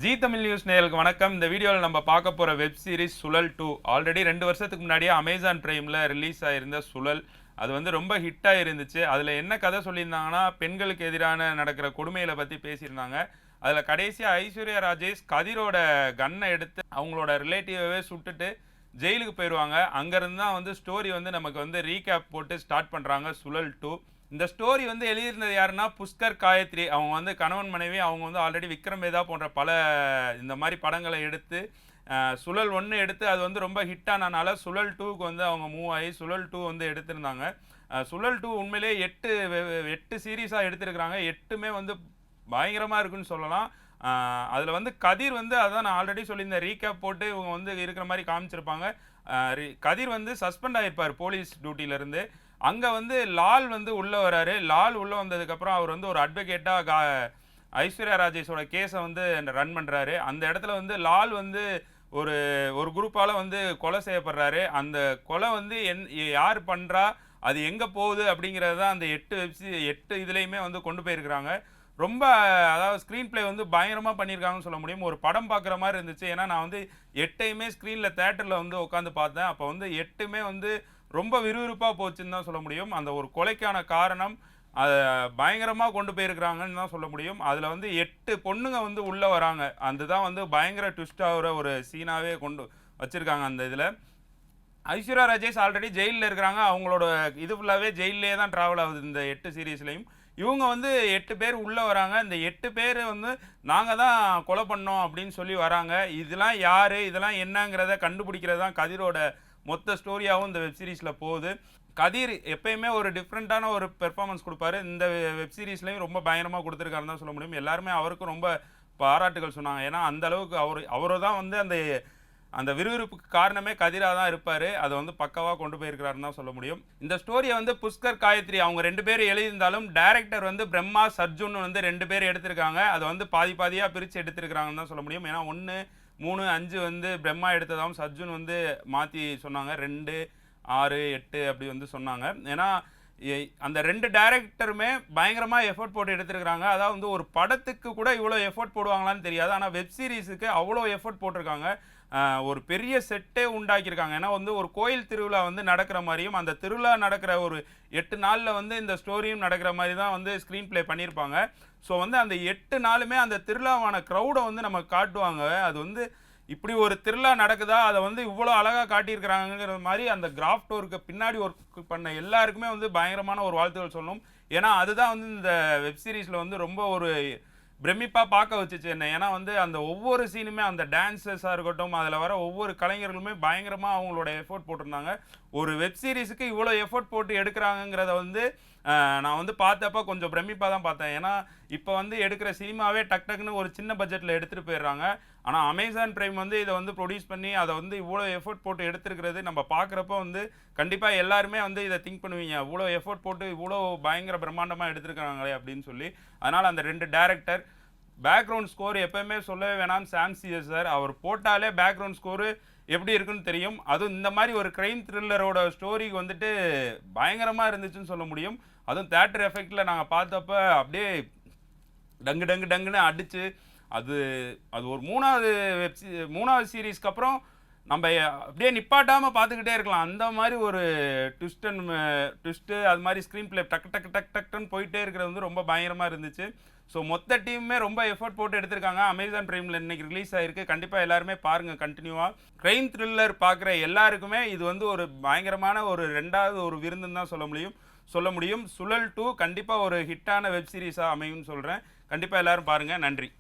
G Tamil news நேயர்களுக்கு வணக்கம். இந்த வீடியோவில் நம்ம பார்க்க போகிற வெப் சீரிஸ் சுழல் 2. ஆல்ரெடி 2 வருஷத்துக்கு முன்னாடியே அமேசான் பிரைமில் ரிலீஸ் ஆகிருந்த சுழல். அது வந்து ரொம்ப ஹிட்டாக இருந்துச்சு. அதில் என்ன கதை சொல்லியிருந்தாங்கன்னா, பெண்களுக்கு எதிரான நடக்கிற கொடுமைகளை பற்றி பேசியிருந்தாங்க. அதில் கடைசியாக ஐஸ்வர்யா ராஜேஷ் கதிரோட கன்னை எடுத்து அவங்களோட ரிலேட்டிவே சுட்டுட்டு ஜெயிலுக்கு போயிடுவாங்க. அங்கேருந்து தான் வந்து ஸ்டோரி வந்து நமக்கு வந்து ரீகேப் போட்டு ஸ்டார்ட் பண்ணுறாங்க சுழல் 2. இந்த ஸ்டோரி வந்து எழுதியிருந்தது யாருன்னா புஷ்கர் காயத்ரி. அவங்க வந்து கணவன் மனைவி. அவங்க வந்து ஆல்ரெடி விக்ரம் வேதா போன்ற பல இந்த மாதிரி படங்களை எடுத்து சுழல் 1 எடுத்து அது வந்து ரொம்ப ஹிட் ஆனனால சுழல் 2க்கு வந்து அவங்க மூவ் ஆகி சுழல் 2 வந்து எடுத்திருந்தாங்க. சுழல் 2 உண்மையிலே 8 சீரீஸாக எடுத்திருக்கிறாங்க. 8மே வந்து பயங்கரமாக இருக்குன்னு சொல்லலாம். அதில் வந்து கதிர் வந்து அதான் நான் ஆல்ரெடி சொல்லியிருந்தேன், ரீகேப் போட்டு இவங்க வந்து இருக்கிற மாதிரி காமிச்சிருப்பாங்க. கதிர் வந்து சஸ்பெண்ட் ஆகிருப்பார் போலீஸ் டியூட்டியிலேருந்து. அங்கே வந்து லால் வந்து உள்ளே வராரு. லால் உள்ளே வந்ததுக்கப்புறம் அவர் வந்து ஒரு அட்வொகேட்டாக ஐஸ்வர்யா ராஜேஷோட கேஸை வந்து ரன் பண்ணுறாரு. அந்த இடத்துல வந்து லால் வந்து ஒரு ஒரு குரூப்பால் வந்து கொலை செய்யப்படுறாரு. அந்த கொலை வந்து யார் பண்ணுறா, அது எங்கே போகுது அப்படிங்கிறது தான் அந்த 8 இதுலேயுமே வந்து கொண்டு போயிருக்கிறாங்க. ரொம்ப அதாவது ஸ்க்ரீன் பிளே வந்து பயங்கரமாக பண்ணியிருக்காங்கன்னு சொல்ல முடியும். ஒரு படம் பார்க்குற மாதிரி இருந்துச்சு. ஏன்னா நான் வந்து 8யுமே ஸ்க்ரீனில் தேட்டரில் வந்து உட்காந்து பார்த்தேன். அப்போ வந்து 8மே வந்து ரொம்ப விறுவிறுப்பாக போச்சுன்னு தான் சொல்ல முடியும். அந்த ஒரு கொலைக்கான காரணம் அதை பயங்கரமாக கொண்டு போயிருக்கிறாங்கன்னு தான் சொல்ல முடியும். அதில் வந்து 8 பொண்ணுங்க வந்து உள்ளே வராங்க. அதுதான் வந்து பயங்கர ட்விஸ்ட் ஆகிற ஒரு சீனாகவே கொண்டு வச்சுருக்காங்க. அந்த இதில் ஐஸ்வர்யா ராஜேஷ் ஆல்ரெடி ஜெயிலில் இருக்கிறாங்க. அவங்களோட இது ஃபுல்லாகவே ஜெயிலே தான் ட்ராவல் ஆகுது இந்த 8 சீரீஸ்லையும். இவங்க வந்து 8 பேர் உள்ளே வராங்க. இந்த 8 பேர் வந்து நாங்கள் தான் கொலை பண்ணோம் அப்படின்னு சொல்லி வராங்க. இதெல்லாம் யார், இதெல்லாம் என்னங்கிறத கண்டுபிடிக்கிறது தான் கதிரோட மொத்த ஸ்டோரியாகவும் இந்த வெப் சீரிஸில் போகுது. கதிர் எப்பயுமே ஒரு டிஃப்ரெண்ட்டான ஒரு பெர்ஃபார்மன்ஸ் கொடுப்பாரு. இந்த வெப் சீரிஸ்லையும் ரொம்ப பயங்கரமாக கொடுத்துருக்காருன்னு தான் சொல்ல முடியும். எல்லாருமே அவருக்கும் ரொம்ப பாராட்டுகள் சொன்னாங்க. ஏன்னா அந்த அளவுக்கு அவரை தான் வந்து அந்த விறுவிறுப்புக்கு காரணமே கதிராக தான் இருப்பார். அதை வந்து பக்காவாக கொண்டு போயிருக்கிறாருன்னு தான் சொல்ல முடியும். இந்த ஸ்டோரியை வந்து புஷ்கர் காயத்ரி அவங்க 2 பேர் எழுதியிருந்தாலும் டைரக்டர் வந்து பிரம்மா சர்ஜுன் வந்து 2 பேர் எடுத்திருக்காங்க. அதை வந்து பாதியாக பிரித்து எடுத்திருக்கிறாங்கன்னு தான் சொல்ல முடியும். ஏன்னா 1, 3, 5 வந்து பிரம்மா எடுத்ததாகவும் சர்ஜுன் வந்து மாற்றி சொன்னாங்க. 2, 6, 8 அப்படி வந்து சொன்னாங்க. ஏன்னா அந்த 2 டைரக்டருமே பயங்கரமாக எஃபோர்ட் போட்டு எடுத்துருக்கிறாங்க. அதாவது வந்து ஒரு படத்துக்கு கூட இவ்வளோ எஃபோர்ட் போடுவாங்களான்னு தெரியாது. ஆனால் வெப் சீரிஸுக்கு அவ்வளோ எஃபோர்ட் போட்டிருக்காங்க. ஒரு பெரிய செட்டே உண்டாக்கியிருக்காங்க. ஏன்னா வந்து ஒரு கோயில் திருவிழா வந்து நடக்கிற மாதிரியும் அந்த திருவிழா நடக்கிற ஒரு 8 நாளில் வந்து இந்த ஸ்டோரியும் நடக்கிற மாதிரி தான் வந்து ஸ்க்ரீன் பிளே பண்ணியிருப்பாங்க. ஸோ வந்து அந்த 8 நாளுமே அந்த திருவிழாவான க்ரௌடை வந்து நம்ம காட்டுவாங்க. அது வந்து இப்படி ஒரு திருவிழா நடக்குதா, அதை வந்து இவ்வளோ அழகாக காட்டியிருக்கிறாங்கிற மாதிரி அந்த கிராஃப்ட் ஒர்க்கு பின்னாடி ஒர்க் பண்ண எல்லாருக்குமே வந்து பயங்கரமான ஒரு வாழ்த்துக்கள் சொல்லணும். ஏன்னா அதுதான் வந்து இந்த வெப் சீரிஸில் வந்து ரொம்ப ஒரு பிரமிப்பாக பார்க்க வச்சுச்சு என்ன. ஏன்னா வந்து அந்த ஒவ்வொரு சீனுமே அந்த டான்ஸஸாக இருக்கட்டும், அதில் வர ஒவ்வொரு கலைஞர்களுமே பயங்கரமாக அவங்களோட எஃபோர்ட் போட்டிருந்தாங்க. ஒரு வெப் சீரிஸுக்கு இவ்வளோ எஃபோர்ட் போட்டு எடுக்கிறாங்கிறத வந்து நான் வந்து பார்த்தப்ப கொஞ்சம் பிரமிப்பாக தான் பார்த்தேன். ஏன்னா இப்போ வந்து எடுக்கிற சினிமாவே டக்குன்னு ஒரு சின்ன பட்ஜெட்டில் எடுத்துகிட்டு போயிடுறாங்க. ஆனால் அமேசான் பிரைம் வந்து இதை வந்து ப்ரொடியூஸ் பண்ணி அதை வந்து இவ்வளோ எஃபோர்ட் போட்டு எடுத்துருக்கிறது நம்ம பார்க்குறப்ப வந்து கண்டிப்பாக எல்லாருமே வந்து இதை திங்க் பண்ணுவீங்க, இவ்வளோ எஃபோர்ட் போட்டு இவ்வளோ பயங்கர பிரம்மாண்டமாக எடுத்துருக்காங்களே அப்படின்னு சொல்லி. அதனால் அந்த 2 டைரக்டர் பேக்ரவுண்ட் ஸ்கோர் எப்போயுமே சொல்லவே வேணாம், சாம் சிஎஸ் சார். அவர் போட்டாலே பேக்ரவுண்ட் ஸ்கோரு எப்படி இருக்குன்னு தெரியும். அதுவும் இந்த மாதிரி ஒரு க்ரைம் த்ரில்லரோட ஸ்டோரிக்கு வந்துட்டு பயங்கரமாக இருந்துச்சுன்னு சொல்ல முடியும். அதுவும் தேட்டர் எஃபெக்டில் நாங்கள் பார்த்தப்ப அப்படியே டங்குன்னு அடித்து அது ஒரு 3வது சீரீஸ்க்கு அப்புறம் நம்ம அப்படியே நிப்பாட்டாமல் பார்த்துக்கிட்டே இருக்கலாம். அந்த மாதிரி ஒரு ட்விஸ்ட்டு அது மாதிரி ஸ்க்ரீன் பிளே டக்குன்னு போயிட்டே இருக்கிறது வந்து ரொம்ப பயங்கரமாக இருந்துச்சு. ஸோ மொத்த டீமுமே ரொம்ப எஃபோர்ட் போட்டு எடுத்திருக்காங்க. அமேசான் பிரைமில் இன்றைக்கி ரிலீஸ் ஆகிருக்கு. கண்டிப்பாக எல்லாருமே பாருங்கள் கண்டினியூவாக. க்ரைம் த்ரில்லர் பார்க்குற எல்லாருக்குமே இது வந்து ஒரு பயங்கரமான ஒரு 2வது ஒரு விருந்துன்னு தான் சொல்ல முடியும். சுழல் 2 கண்டிப்பாக ஒரு ஹிட்டான வெப் சீரிஸாக அமையும்னு சொல்கிறேன். கண்டிப்பாக எல்லோரும் பாருங்கள். நன்றி.